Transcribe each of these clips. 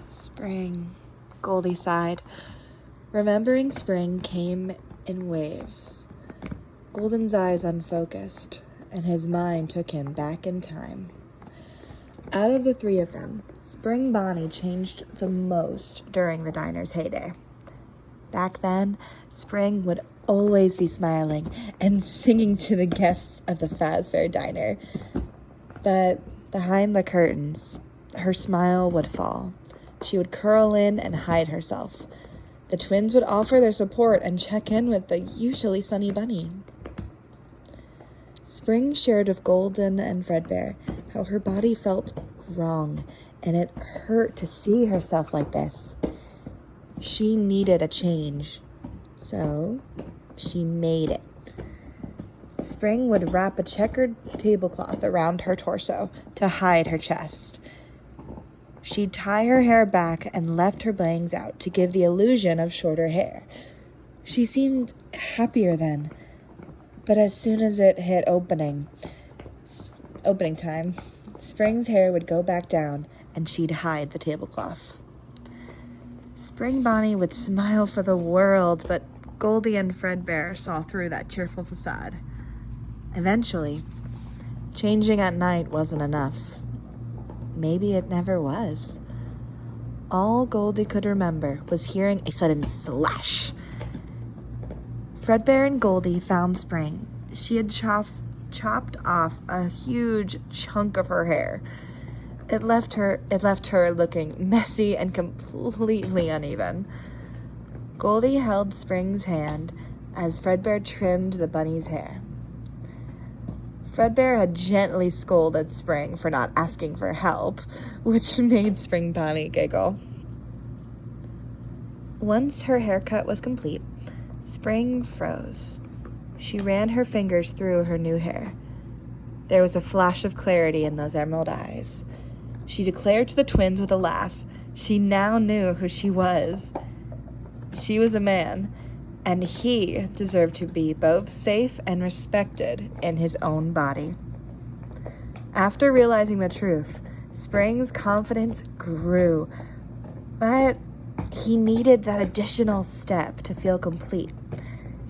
Spring, Goldie sighed. Remembering spring came in waves. Golden's eyes unfocused, and his mind took him back in time. Out of the three of them, Spring Bonnie changed the most during the diner's heyday. Back then, Spring would always be smiling and singing to the guests of the Fazbear Diner. But behind the curtains, her smile would fall. She would curl in and hide herself. The twins would offer their support and check in with the usually sunny bunny. Spring shared with Golden and Fredbear how her body felt wrong, and it hurt to see herself like this. She needed a change, so she made it. Spring would wrap a checkered tablecloth around her torso to hide her chest. She'd tie her hair back and left her bangs out to give the illusion of shorter hair. She seemed happier then, but as soon as it hit opening time, Spring's hair would go back down and she'd hide the tablecloth. Spring Bonnie would smile for the world, but Goldie and Fredbear saw through that cheerful facade. Eventually, changing at night wasn't enough. Maybe it never was. All Goldie could remember was hearing a sudden slash. Fredbear and Goldie found Spring. She had chopped off a huge chunk of her hair. It left her looking messy and completely uneven. Goldie held Spring's hand as Fredbear trimmed the bunny's hair. Fredbear had gently scolded Spring for not asking for help, which made Spring Bonnie giggle. Once her haircut was complete, Spring froze. She ran her fingers through her new hair. There was a flash of clarity in those emerald eyes. She declared to the twins with a laugh, she now knew who she was. She was a man, and he deserved to be both safe and respected in his own body. After realizing the truth, Spring's confidence grew, but he needed that additional step to feel complete.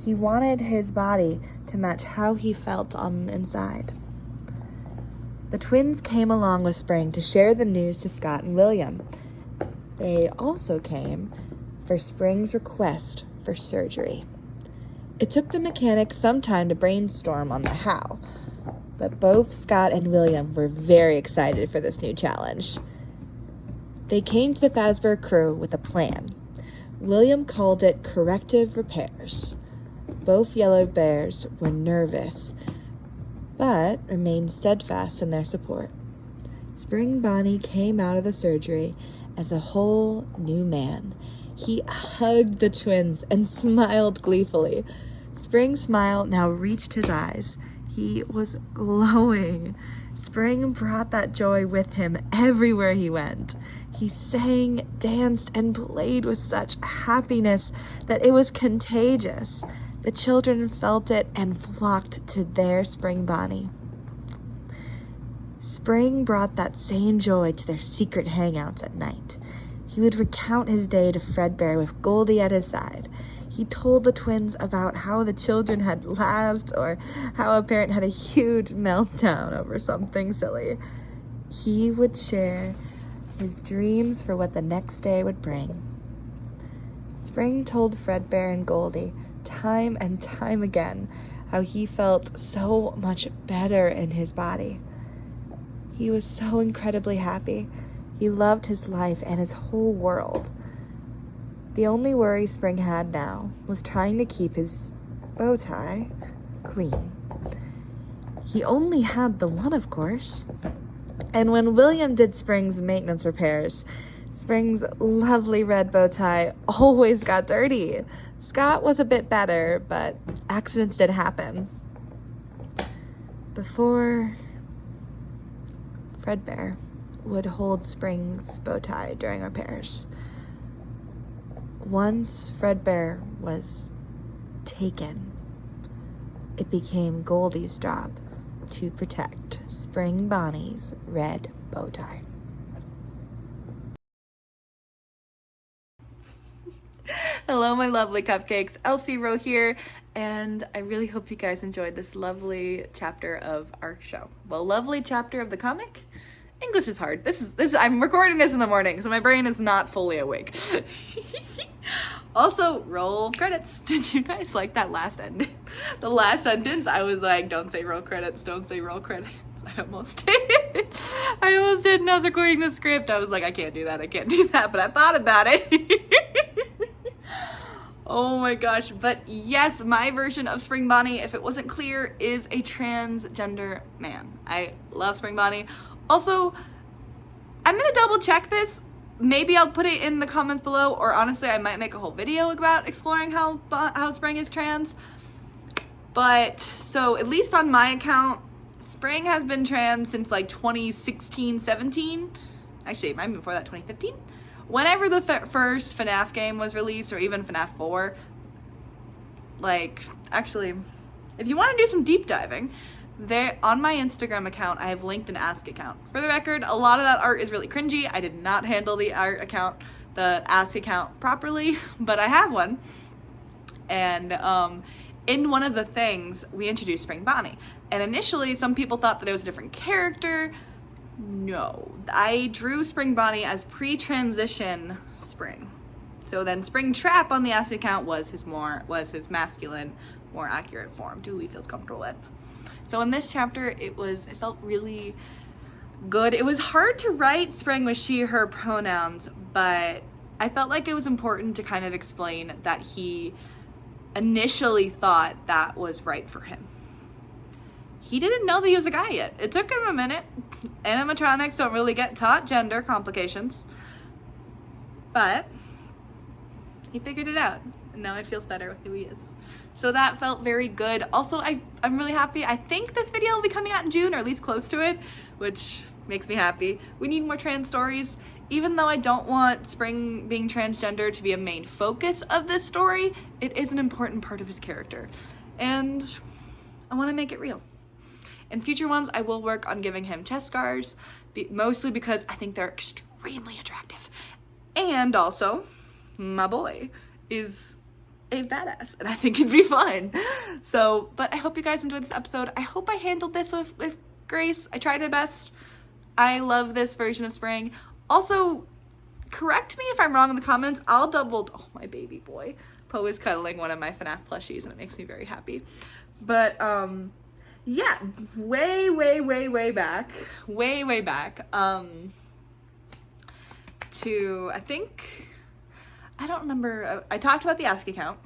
He wanted his body to match how he felt on the inside. The twins came along with Spring to share the news to Scott and William. They also came for Spring's request for surgery. It took the mechanics some time to brainstorm on the how, but both Scott and William were very excited for this new challenge. They came to the Fazbear crew with a plan. William called it corrective repairs. Both yellow bears were nervous, but remained steadfast in their support. Spring Bonnie came out of the surgery as a whole new man. He hugged the twins and smiled gleefully. Spring's smile now reached his eyes. He was glowing. Spring brought that joy with him everywhere he went. He sang, danced, and played with such happiness that it was contagious. The children felt it and flocked to their Spring Bonnie. Spring brought that same joy to their secret hangouts at night. He would recount his day to Fredbear with Goldie at his side. He told the twins about how the children had laughed or how a parent had a huge meltdown over something silly. He would share his dreams for what the next day would bring. Spring told Fredbear and Goldie time and time again how he felt so much better in his body. He was so incredibly happy. He loved his life and his whole world. The only worry Spring had now was trying to keep his bow tie clean. He only had the one, of course. And when William did Spring's maintenance repairs, Spring's lovely red bow tie always got dirty. Scott was a bit better, but accidents did happen. Before Fredbear would hold Spring's bow tie during repairs. Once Fredbear was taken, it became Goldie's job to protect Spring Bonnie's red bow tie. Hello, my lovely cupcakes. Elsie Rowe here, and I really hope you guys enjoyed this lovely chapter of our show. Well, lovely chapter of the comic. English is hard. This is. I'm recording this in the morning, so my brain is not fully awake. Also, roll credits. Did you guys like that last ending? The last sentence, I was like, don't say roll credits, don't say roll credits. I almost did. I almost did, and I was recording the script. I was like, I can't do that, but I thought about it. Oh my gosh. But yes, my version of Spring Bonnie, if it wasn't clear, is a transgender man. I love Spring Bonnie. Also, I'm gonna double check this. Maybe I'll put it in the comments below, or honestly, I might make a whole video about exploring how Spring is trans. But, so at least on my account, Spring has been trans since like 2016, 17. Actually, it might be before that, 2015. Whenever the first FNAF game was released, or even FNAF 4. Like, actually, if you want to do some deep diving, there on my Instagram account, I have linked an Ask account. For the record, a lot of that art is really cringy. I did not handle the Ask account properly, but I have one. And in one of the things, we introduced Spring Bonnie. And initially, some people thought that it was a different character. No, I drew Spring Bonnie as pre-transition Spring. So then Springtrap on the Ask account was his masculine, more accurate form, who he feels comfortable with. So in this chapter, it felt really good. It was hard to write Spring with she, her pronouns, but I felt like it was important to kind of explain that he initially thought that was right for him. He didn't know that he was a guy yet. It took him a minute. Animatronics don't really get taught gender complications, but he figured it out, and now he feels better with who he is. So that felt very good. Also, I'm really happy. I think this video will be coming out in June, or at least close to it, which makes me happy. We need more trans stories. Even though I don't want Spring being transgender to be a main focus of this story, it is an important part of his character. And I want to make it real. In future ones, I will work on giving him chest scars, mostly because I think they're extremely attractive. And also, my boy is a badass, and I think it'd be fun. So, but I hope you guys enjoyed this episode. I hope I handled this with grace. I tried my best. I love this version of Spring. Also, correct me if I'm wrong in the comments. Oh, my baby boy. Poe is cuddling one of my FNAF plushies, and it makes me very happy. But, yeah, way back, to, I don't remember, I talked about the Ask account,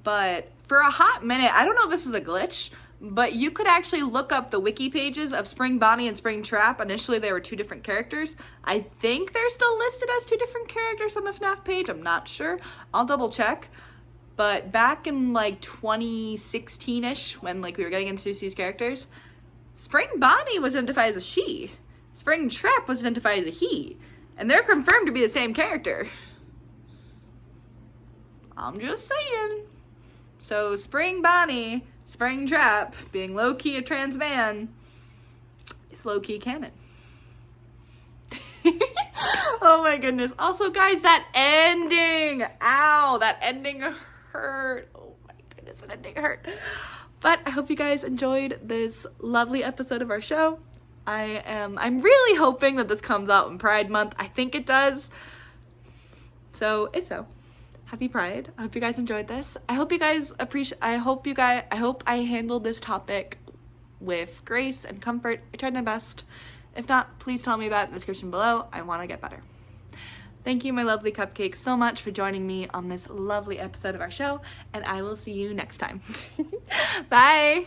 but for a hot minute, I don't know if this was a glitch, but you could actually look up the wiki pages of Spring Bonnie and Springtrap. Initially, they were two different characters. I think they're still listed as two different characters on the FNAF page. I'm not sure. I'll double check. But back in like 2016-ish, when like we were getting introduced to these characters, Spring Bonnie was identified as a she. Springtrap was identified as a he. And they're confirmed to be the same character. I'm just saying. So Spring Bonnie, Springtrap, being low-key a trans man, is low-key canon. Oh my goodness. Also, guys, that ending. Ow, that ending hurt. Oh my goodness, that ending hurt. But I hope you guys enjoyed this lovely episode of our show. I'm really hoping that this comes out in Pride Month. I think it does. So, if so, happy Pride. I hope you guys enjoyed this. I hope I handled this topic with grace and comfort. I tried my best. If not, please tell me about it in the description below. I want to get better. Thank you, my lovely cupcakes, so much for joining me on this lovely episode of our show, and I will see you next time. Bye!